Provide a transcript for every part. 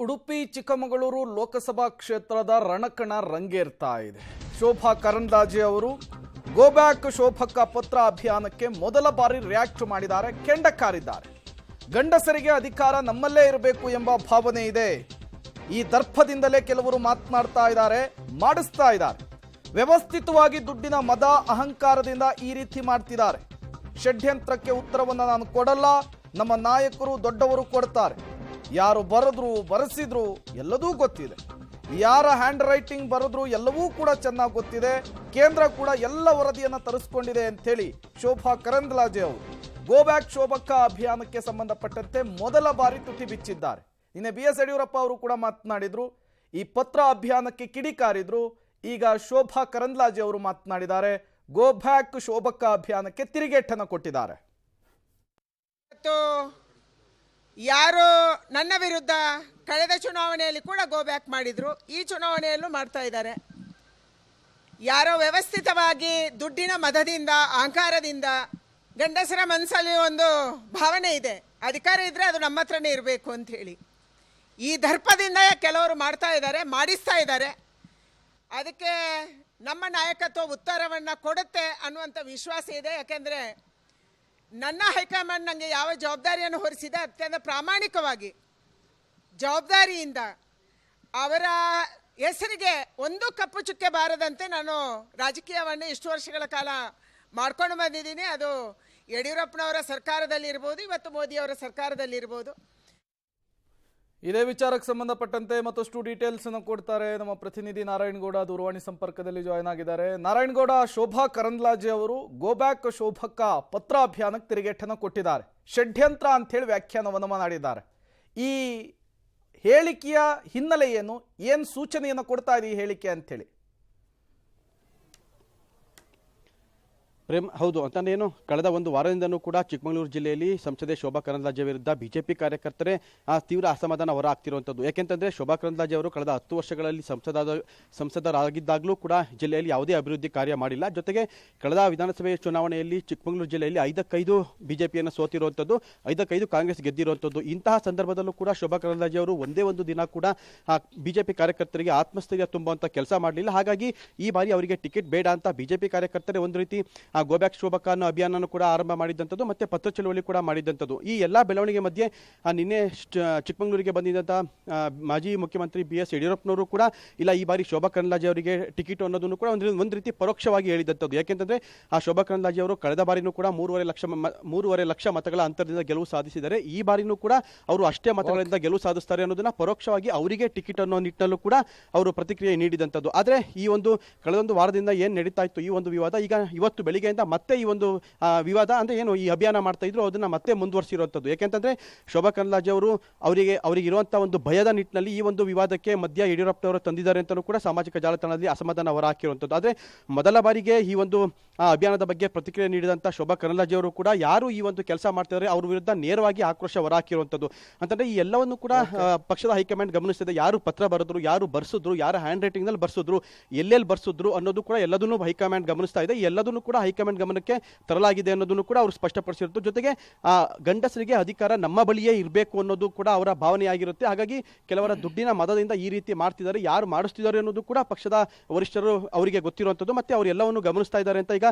ಉಡುಪಿ ಚಿಕ್ಕಮಗಳೂರು ಲೋಕಸಭಾ ಕ್ಷೇತ್ರದ ರಣಕಣ ರಂಗೇರ್ತಾ ಇದೆ. ಶೋಭಾ ಕರಂದ್ಲಾಜೆ ಅವರು ಗೋ ಬ್ಯಾಕ್ ಶೋಭಕ್ಕ ಪತ್ರ ಅಭಿಯಾನಕ್ಕೆ ಮೊದಲ ಬಾರಿ ರಿಯಾಕ್ಟ್ ಮಾಡಿದ್ದಾರೆ, ಕೆಂಡ ಕಾರಿದ್ದಾರೆ. ಗಂಡಸರಿಗೆ ಅಧಿಕಾರ ನಮ್ಮಲ್ಲೇ ಇರಬೇಕು ಎಂಬ ಭಾವನೆ ಇದೆ. ಈ ದರ್ಪದಿಂದಲೇ ಕೆಲವರು ಮಾತನಾಡ್ತಾ ಇದ್ದಾರೆ, ಮಾಡಿಸ್ತಾ ಇದ್ದಾರೆ. ವ್ಯವಸ್ಥಿತವಾಗಿ ದುಡ್ಡಿನ ಮದ ಅಹಂಕಾರದಿಂದ ಈ ರೀತಿ ಮಾಡ್ತಿದ್ದಾರೆ. ಷಡ್ಯಂತ್ರಕ್ಕೆ ಉತ್ತರವನ್ನು ನಾನು ಕೊಡಲ್ಲ, ನಮ್ಮ ನಾಯಕರು ದೊಡ್ಡವರು ಕೊಡ್ತಾರೆ. ಯಾರು ಬರೆದ್ರು ಬರೆಸಿದ್ರು ಎಲ್ಲದೂ ಗೊತ್ತಿದೆ. ಯಾರ ಹ್ಯಾಂಡ್ ರೈಟಿಂಗ್ ಬರೆದ್ರು ಎಲ್ಲವೂ ಕೂಡ ಚೆನ್ನಾಗಿ ಗೊತ್ತಿದೆ. ಕೇಂದ್ರ ಕೂಡ ಎಲ್ಲ ವರದಿಯನ್ನು ತರಿಸ್ಕೊಂಡಿದೆ ಅಂತೇಳಿ ಶೋಭಾ ಕರಂದ್ಲಾಜೆ ಅವರು ಗೋ ಬ್ಯಾಕ್ ಶೋಭಕ್ಕ ಅಭಿಯಾನಕ್ಕೆ ಸಂಬಂಧಪಟ್ಟಂತೆ ಮೊದಲ ಬಾರಿ ತುಟಿ ಬಿಚ್ಚಿದ್ದಾರೆ. ನಿನ್ನೆ BS ಯಡಿಯೂರಪ್ಪ ಅವರು ಕೂಡ ಮಾತನಾಡಿದ್ರು, ಈ ಪತ್ರ ಅಭಿಯಾನಕ್ಕೆ ಕಿಡಿಕಾರಿದ್ರು. ಈಗ ಶೋಭಾ ಕರಂದ್ಲಾಜೆ ಅವರು ಮಾತನಾಡಿದ್ದಾರೆ, ಗೋ ಬ್ಯಾಕ್ ಶೋಭಕ್ಕ ಅಭಿಯಾನಕ್ಕೆ ತಿರುಗೇಟನ್ನು ಕೊಟ್ಟಿದ್ದಾರೆ. ಯಾರು ನನ್ನ ವಿರುದ್ಧ ಕಳೆದ ಚುನಾವಣೆಯಲ್ಲಿ ಕೂಡ ಗೋ ಬ್ಯಾಕ್ ಮಾಡಿದ್ರು, ಈ ಚುನಾವಣೆಯಲ್ಲೂ ಮಾಡ್ತಾ ಇದ್ದಾರೆ. ಯಾರೋ ವ್ಯವಸ್ಥಿತವಾಗಿ ದುಡ್ಡಿನ ಮದದಿಂದ ಅಹಂಕಾರದಿಂದ ಗಂಡಸರ ಮನಸ್ಸಲ್ಲಿ ಒಂದು ಭಾವನೆ ಇದೆ, ಅಧಿಕಾರ ಇದ್ದರೆ ಅದು ನಮ್ಮ ಹತ್ರನೇ ಇರಬೇಕು ಅಂತ ಹೇಳಿ ಈ ದರ್ಪದಿಂದ ಕೆಲವರು ಮಾಡ್ತಾ ಇದ್ದಾರೆ, ಮಾಡಿಸ್ತಾ ಇದ್ದಾರೆ. ಅದಕ್ಕೆ ನಮ್ಮ ನಾಯಕತ್ವ ಉತ್ತರವನ್ನು ಕೊಡುತ್ತೆ ಅನ್ನುವಂಥ ವಿಶ್ವಾಸ ಇದೆ. ಯಾಕೆಂದರೆ ನನ್ನ ಹೈಕಮಾಂಡ್ ನನಗೆ ಯಾವ ಜವಾಬ್ದಾರಿಯನ್ನು ಹೊರಿಸಿದೆ ಅತ್ಯಂತ ಪ್ರಾಮಾಣಿಕವಾಗಿ ಜವಾಬ್ದಾರಿಯಿಂದ ಅವರ ಹೆಸರಿಗೆ ಒಂದು ಕಪ್ಪು ಚುಕ್ಕೆ ಬಾರದಂತೆ ನಾನು ರಾಜಕೀಯವನ್ನು ಇಷ್ಟು ವರ್ಷಗಳ ಕಾಲ ಮಾಡ್ಕೊಂಡು ಬಂದಿದ್ದೀನಿ. ಅದು ಯಡಿಯೂರಪ್ಪನವರ ಸರ್ಕಾರದಲ್ಲಿರ್ಬೋದು, ಇವತ್ತು ಮೋದಿಯವರ ಸರ್ಕಾರದಲ್ಲಿರ್ಬೋದು. ಇದೇ ವಿಚಾರಕ್ಕೆ ಸಂಬಂಧಪಟ್ಟಂತೆ ಮತ್ತಷ್ಟು ಡೀಟೇಲ್ಸ್ ಅನ್ನು ಕೊಡ್ತಾರೆ ನಮ್ಮ ಪ್ರತಿನಿಧಿ ನಾರಾಯಣಗೌಡ ದೂರವಾಣಿ ಸಂಪರ್ಕದಲ್ಲಿ ಜಾಯ್ನ್ ಆಗಿದ್ದಾರೆ. ನಾರಾಯಣಗೌಡ, ಶೋಭಾ ಕರಂದ್ಲಾಜೆ ಅವರು ಗೋ ಬ್ಯಾಕ್ ಶೋಭಕ್ಕ ಪತ್ರ ಅಭಿಯಾನಕ್ಕೆ ತಿರುಗೇಟನ್ನು ಕೊಟ್ಟಿದ್ದಾರೆ, ಷಡ್ಯಂತ್ರ ಅಂತ ಹೇಳಿ ವ್ಯಾಖ್ಯಾನವನ್ನು ಮಾಡಿದ್ದಾರೆ. ಈ ಹೇಳಿಕೆಯ ಹಿನ್ನೆಲೆ ಏನು ಸೂಚನೆಯನ್ನು ಕೊಡ್ತಾ ಇದೆ ಈ ಹೇಳಿಕೆ ಅಂತ ಹೇಳಿ? ಪ್ರೇಮ್, ಹೌದು ಅಂತಂದೇನು ಕಳೆದ ಒಂದು ವಾರದಿಂದನೂ ಕೂಡ ಚಿಕ್ಕಮಗಳೂರು ಜಿಲ್ಲೆಯಲ್ಲಿ ಸಂಸದೆ ಶೋಭಾ ಕರಂದ್ಲಾಜೆ ವಿರುದ್ಧ ಬಿಜೆಪಿ ಕಾರ್ಯಕರ್ತರೇ ತೀವ್ರ ಅಸಮಾಧಾನ ಹೊರಹಾಕ್ತಿರುವಂಥದ್ದು. ಯಾಕೆಂತಂದ್ರೆ ಶೋಭಾ ಕರಂದ್ಲಾಜೆ ಅವರು ಕಳೆದ 10 ವರ್ಷಗಳಲ್ಲಿ ಸಂಸದರಾಗಿದ್ದಾಗಲೂ ಕೂಡ ಜಿಲ್ಲೆಯಲ್ಲಿ ಯಾವುದೇ ಅಭಿವೃದ್ಧಿ ಕಾರ್ಯ ಮಾಡಿಲ್ಲ. ಜೊತೆಗೆ ಕಳೆದ ವಿಧಾನಸಭೆ ಚುನಾವಣೆಯಲ್ಲಿ ಚಿಕ್ಕಮಗಳೂರು ಜಿಲ್ಲೆಯಲ್ಲಿ 5-5 ಬಿಜೆಪಿಯನ್ನು ಸೋತಿರುವಂಥದ್ದು, 5-5 ಕಾಂಗ್ರೆಸ್ ಗೆದ್ದಿರುವಂಥದ್ದು. ಇಂತಹ ಸಂದರ್ಭದಲ್ಲೂ ಕೂಡ ಶೋಭಾ ಕರಂದ್ಲಾಜೆ ಅವರು ಒಂದೇ ಒಂದು ದಿನ ಕೂಡ ಬಿಜೆಪಿ ಕಾರ್ಯಕರ್ತರಿಗೆ ಆತ್ಮಸ್ಥೈರ್ಯ ತುಂಬುವಂಥ ಕೆಲಸ ಮಾಡಲಿಲ್ಲ. ಹಾಗಾಗಿ ಈ ಬಾರಿ ಅವರಿಗೆ ಟಿಕೆಟ್ ಬೇಡ ಅಂತ ಬಿಜೆಪಿ ಕಾರ್ಯಕರ್ತರೇ ಒಂದು ರೀತಿ ಗೋ ಬ್ಯಾಕ್ ಶೋಭಕ್ಕ ಅನ್ನೋ ಅಭಿಯಾನ ಕೂಡ ಆರಂಭ ಮಾಡಿದ್ದಂಥದ್ದು, ಮತ್ತೆ ಪತ್ರ ಚಳವಳಿ ಕೂಡ ಮಾಡಿದ್ದಂಥದ್ದು. ಈ ಎಲ್ಲ ಬೆಳವಣಿಗೆ ಮಧ್ಯೆ ನಿನ್ನೆ ಚಿಕ್ಕಮಗಳೂರಿಗೆ ಬಂದಿದ್ದಂಥ ಮಾಜಿ ಮುಖ್ಯಮಂತ್ರಿ BS ಯಡಿಯೂರಪ್ಪನವರು ಕೂಡ ಇಲ್ಲ, ಈ ಬಾರಿ ಶೋಭಾ ಕರಂದ್ಲಾಜೆ ಅವರಿಗೆ ಟಿಕೆಟ್ ಅನ್ನೋದನ್ನು ಕೂಡ ಒಂದು ರೀತಿ ಪರೋಕ್ಷವಾಗಿ ಹೇಳಿದಂಥದ್ದು. ಯಾಕೆಂತಂದ್ರೆ ಆ ಶೋಭಾ ಕರಂದ್ಲಾಜೆ ಅವರು ಕಳೆದ ಬಾರಿನೂ ಕೂಡ 3.5 ಲಕ್ಷ ಮತಗಳ ಅಂತರದಿಂದ ಗೆಲುವು ಸಾಧಿಸಿದ್ದಾರೆ. ಈ ಬಾರಿನೂ ಕೂಡ ಅವರು ಅಷ್ಟೇ ಮತಗಳಿಂದ ಗೆಲುವು ಸಾಧಿಸ್ತಾರೆ ಅನ್ನೋದನ್ನ ಪರೋಕ್ಷವಾಗಿ ಅವರಿಗೆ ಟಿಕೆಟ್ ಅನ್ನೋ ನಿಟ್ಟಿನಲ್ಲೂ ಕೂಡ ಅವರು ಪ್ರತಿಕ್ರಿಯೆ ನೀಡಿದಂಥದ್ದು. ಆದರೆ ಈ ಒಂದು ಕಳೆದೊಂದು ವಾರದಿಂದ ಏನು ನಡೀತಾ ಇತ್ತು ಈ ಒಂದು ವಿವಾದ, ಈಗ ಇವತ್ತು ಬೆಳಿಗ್ಗೆ ಮತ್ತೆ ಈ ಒಂದು ವಿವಾದ ಅಂದ್ರೆ ಏನು ಈ ಅಭಿಯಾನ ಮಾಡ್ತಾ ಇದ್ರು ಅದನ್ನ ಮತ್ತೆ ಮುಂದುವರಿಸಿರುವಂಥದ್ದು. ಯಾಕೆಂತಂದ್ರೆ ಶೋಭಾ ಕರಂದ್ಲಾಜೆ ಅವರು ಅವರಿಗೆ ಇರುವಂತಹ ಒಂದು ಭಯದ ನಿಟ್ಟಿನಲ್ಲಿ ಈ ಒಂದು ವಿವಾದಕ್ಕೆ ಮಧ್ಯ ಯಡಿಯೂರಪ್ಪನವರು ತಂದಿದ್ದಾರೆ ಅಂತಲೂ ಕೂಡ ಸಾಮಾಜಿಕ ಜಾಲತಾಣದಲ್ಲಿ ಅಸಮಾಧಾನ ಹೊರಹಾಕಿರುವಂಥದ್ದು. ಆದರೆ ಮೊದಲ ಬಾರಿಗೆ ಈ ಒಂದು ಅಭಿಯಾನದ ಬಗ್ಗೆ ಪ್ರತಿಕ್ರಿಯೆ ನೀಡಿದಂಥ ಶೋಭಾ ಕರಂದ್ಲಾಜೆ ಅವರು ಕೂಡ ಯಾರು ಈ ಒಂದು ಕೆಲಸ ಮಾಡ್ತಿದ್ದಾರೆ ಅವ್ರ ವಿರುದ್ಧ ನೇರವಾಗಿ ಆಕ್ರೋಶ ಹೊರಹಾಕಿರುವಂಥದ್ದು. ಅಂತಂದ್ರೆ ಈ ಎಲ್ಲವನ್ನು ಕೂಡ ಪಕ್ಷದ ಹೈಕಮಾಂಡ್ ಗಮನಿಸ್ತಿದೆ. ಯಾರು ಪತ್ರ ಬರೆದ್ರು, ಯಾರು ಬರ್ಸಿದ್ರು, ಯಾರ ಹ್ಯಾಂಡ್ ರೈಟಿಂಗ್ ನಲ್ಲಿ ಬರ್ಸಿದ್ರು, ಎಲ್ಲೆಲ್ಲಿ ಬರ್ಸಿದ್ರು ಅನ್ನೋದು ಕೂಡ ಎಲ್ಲದನ್ನು ಹೈಕಮಾಂಡ್ ಗಮನಿಸ್ತಾ ಇದೆ. ಎಲ್ಲದನ್ನು ಕೂಡ ಹೈಕಮಾಂಡ್ ಗಮನಕ್ಕೆ ತರಲಾಗಿದೆ ಅನ್ನೋದನ್ನು ಕೂಡ ಅವರು ಸ್ಪಷ್ಟಪಡಿಸಿರುತ್ತೆ. ಜೊತೆಗೆ ಗಂಡಸರಿಗೆ ಅಧಿಕಾರ ನಮ್ಮ ಬಳಿಯೇ ಇರಬೇಕು ಅನ್ನೋದು ಕೂಡ ಅವರ ಭಾವನೆಯಾಗಿರುತ್ತೆ. ಹಾಗಾಗಿ ಕೆಲವರ ದುಡ್ಡಿನ ಮದದಿಂದ ಈ ರೀತಿ ಮಾಡ್ತಿದ್ದಾರೆ, ಯಾರು ಮಾಡಿಸ್ತಿದ್ದಾರೆ ಅನ್ನೋದು ಕೂಡ ಪಕ್ಷದ ವರಿಷ್ಠರು ಅವರಿಗೆ ಗೊತ್ತಿರುವಂಥದ್ದು, ಮತ್ತೆ ಅವರು ಎಲ್ಲವನ್ನು ಗಮನಿಸ್ತಾ ಇದ್ದಾರೆ ಅಂತ ಈಗ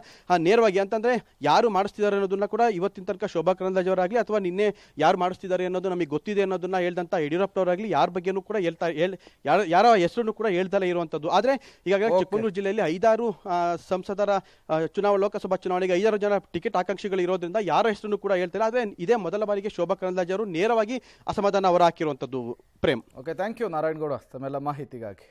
ನೇರವಾಗಿ ಅಂತಂದ್ರೆ ಯಾರು ಮಾಡಿಸ್ತಿದ್ದಾರೆ ಅನ್ನೋದನ್ನ ಕೂಡ ಇವತ್ತಿನ ತನಕ ಶೋಭಾ ಕರಂದ್ಲಾಜೆ ಅವರಾಗಲಿ ಅಥವಾ ನಿನ್ನೆ ಯಾರು ಮಾಡಿಸ್ತಿದ್ದಾರೆ ಅನ್ನೋದು ನಮಗೆ ಗೊತ್ತಿದೆ ಅನ್ನೋದನ್ನ ಹೇಳ್ದಂತ ಯಡಿಯೂರಪ್ಪನವರಾಗಲಿ ಯಾರ ಬಗ್ಗೆನೂ ಕೂಡ ಯಾರ ಹೆಸರನ್ನು ಕೂಡ ಹೇಳ್ದಲೇ ಇರುವಂಥದ್ದು. ಆದ್ರೆ ಈಗಾಗಲೇ ಚಿಕ್ಕಮಗಳೂರು ಜಿಲ್ಲೆಯಲ್ಲಿ 5-6 ಸಂಸದರ ಲೋಕಸಭಾ ಚುನಾವಣೆಗೆ 5 ಜನ ಟಿಕೆಟ್ ಆಕಾಂಕ್ಷಿಗಳು ಇರೋದ್ರಿಂದ ಯಾರ ಹೆಸರನ್ನು ಕೂಡ ಹೇಳ್ತಾರೆ. ಆದರೆ ಇದೇ ಮೊದಲ ಬಾರಿಗೆ ಶೋಭಾ ಕರಂದ್ಲಾಜೆ ಅವರು ನೇರವಾಗಿ ಅಸಮಾಧಾನ ಹೊರಹಾಕಿರುವಂಥದ್ದು. Prem, okay, thank you Narayanagowda ತಮ್ಮೆಲ್ಲ ಮಾಹಿತಿಗಾಗಿ.